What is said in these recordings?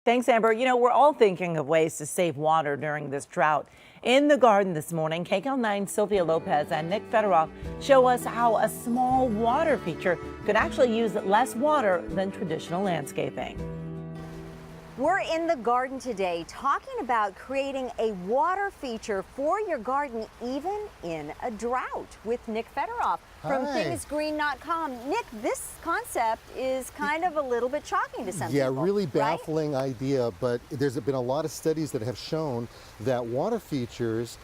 Thanks, Amber. We're all thinking of ways to save water during this drought. In the garden this morning, KCAL9's Sylvia Lopez and Nick Federoff show us how a small water feature could actually use less water than traditional landscaping. We're in the garden today talking about creating a water feature for your garden even in a drought with Nick Federoff from Hi. thingsgreen.com. Nick, this concept is kind of a little bit shocking to some people. Yeah, really right? baffling idea, but there's been a lot of studies that have shown that water features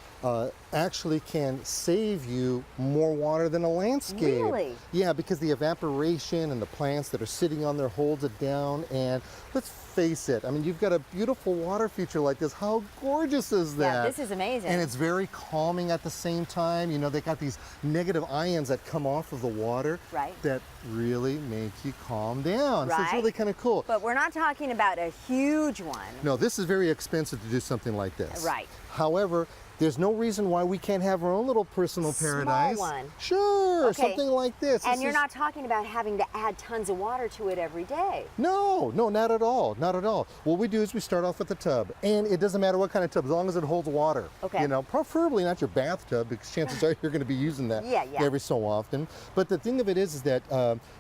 actually can save you more water than a landscape. Really? Yeah, because the evaporation and the plants that are sitting on there holds it down. And let's face it, I mean, you've got a beautiful water feature like this. How gorgeous is that? Yeah, this is amazing. And it's very calming at the same time. They got these negative ions that come off of the water that really make you calm down. So it's really kind of cool. But we're not talking about a huge one. No, this is very expensive to do something like this. Right. However, there's no reason why we can't have our own little personal paradise. Small one. Sure, Okay. something like this. And you're not talking about having to add tons of water to it every day. No, not at all, not at all. What we do is we start off with a tub, and it doesn't matter what kind of tub, as long as it holds water. Okay. Preferably not your bathtub, because chances are you're going to be using that every so often. But the thing of it is that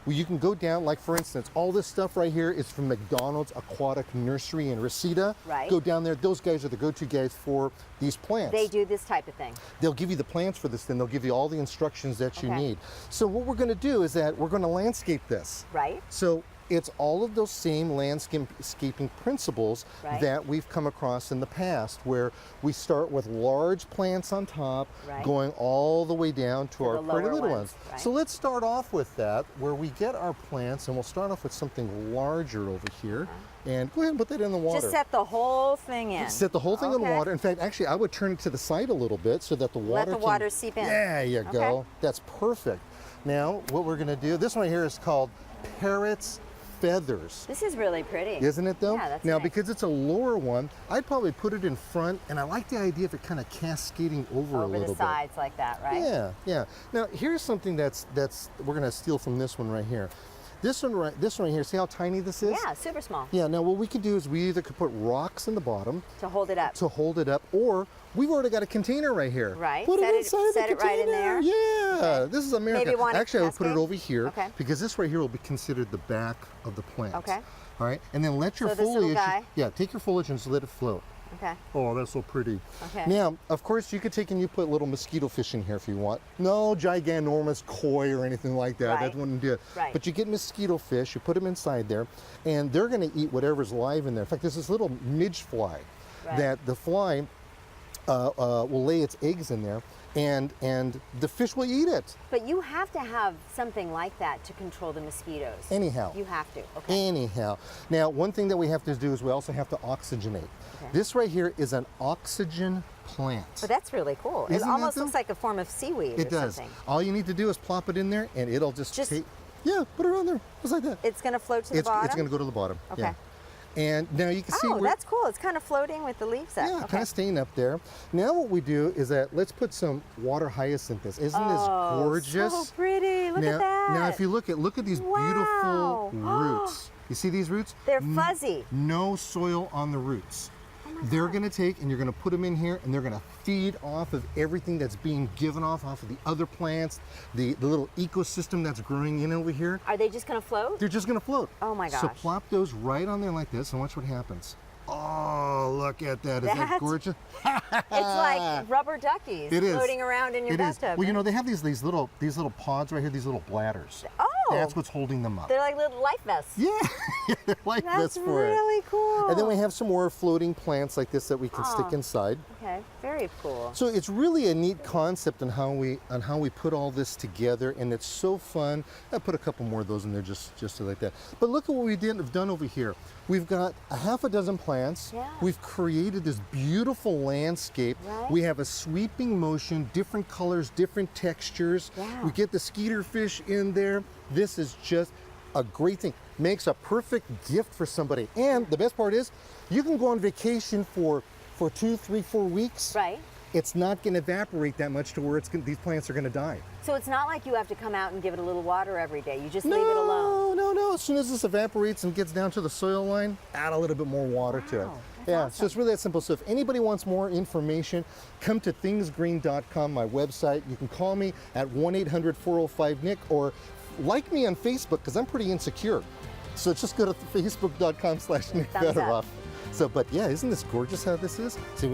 you can go down, like for instance, all this stuff right here is from McDonald's Aquatic Nursery in Reseda. Right. Go down there. Those guys are the go-to guys for these plants. They do this type of thing. They'll give you the plants for this thing. They'll give you all the instructions that you need. So what we're going to do is that we're going to landscape this. Right. So it's all of those same landscaping principles that we've come across in the past, where we start with large plants on top, going all the way down to our pretty little ones. So let's start off with that, where we get our plants, and we'll start off with something larger over here. And go ahead and put that in the water. Just set the whole thing in. Set the whole thing in water. In fact, actually, I would turn it to the side a little bit so that the water Let the water seep in. There you go. That's perfect. Now, what we're going to do, this one here is called Parrot's Feathers. This is really pretty. Isn't it, though? Yeah, that's Now, nice. because it's a lower one, I'd probably put it in front, and I like the idea of it kind of cascading over a little bit. Over the sides like that, right? Yeah, yeah. Now, here's something that's we're going to steal from this one right here. This one right here, see how tiny this is? Yeah, super small. Yeah, now what we could do is we either could put rocks in the bottom to hold it up. Or we've already got a container right here. Right. Put set it inside set the it right in there. Yeah, this is America. Maybe one Actually, I would put it over here because this right here will be considered the back of the plant. Okay. All right, and then let your So this little foliage. guy? Yeah, take your foliage and just let it float. Okay. Oh, that's so pretty. Okay. Now, of course, you could take and you put little mosquito fish in here if you want. No gigantormous koi or anything like that. That wouldn't do it. Right. But you get mosquito fish, you put them inside there, and they're going to eat whatever's live in there. In fact, there's this little midge fly that the fly will lay its eggs in there, and the fish will eat it. But you have to have something like that to control the mosquitoes. Anyhow. You have to. Okay. Anyhow. Now, one thing that we have to do is we also have to oxygenate. This right here is an oxygen plant. But that's really cool. Isn't it almost that looks like a form of seaweed It does. something. All you need to do is plop it in there, and it'll just take. Yeah, put it on there, just like that. It's going to float to the bottom? It's going to go to the bottom. Okay. Yeah. And now you can see Oh, that's cool. It's kind of floating with the leaves up. Yeah, kind of staying up there. Now what we do is that let's put some water hyacinthus. Isn't this gorgeous? So pretty. Look at that. Now if you look at these beautiful roots. You see these roots? They're fuzzy. No soil on the roots. They're going to take and you're going to put them in here, and they're going to feed off of everything that's being given off of the other plants, the little ecosystem that's growing in over here. Are they just going to float? They're just going to float. Oh my gosh. So plop those right on there like this, and watch what happens. Oh, look at that. Isn't that gorgeous? It's like rubber duckies floating around in your bathtub. Well, they have these little pods right here, these little bladders. Oh. That's what's holding them up. They're like little life vests. Yeah, they're life vests for it. That's really cool. And then we have some more floating plants like this that we can stick inside. Okay, very cool. So it's really a neat concept on how we put all this together, and it's so fun. I put a couple more of those in there just like that. But look at what we have done over here. We've got a half a dozen plants. Yeah. We've created this beautiful landscape. Right. We have a sweeping motion, different colors, different textures. Yeah. We get the skeeter fish in there. This is just a great thing. Makes a perfect gift for somebody. And the best part is, you can go on vacation for 2, 3, 4 weeks. Right. It's not going to evaporate that much to where these plants are going to die. So it's not like you have to come out and give it a little water every day. You just leave it alone. No. As soon as this evaporates and gets down to the soil line, add a little bit more water to it. Yeah, awesome. so it's really that simple. So if anybody wants more information, come to thingsgreen.com, my website. You can call me at 1-800-405-NICK or like me on Facebook because I'm pretty insecure. So just go to facebook.com/Nick Thumbs up. Federoff. So, but yeah, isn't this gorgeous how this is? See,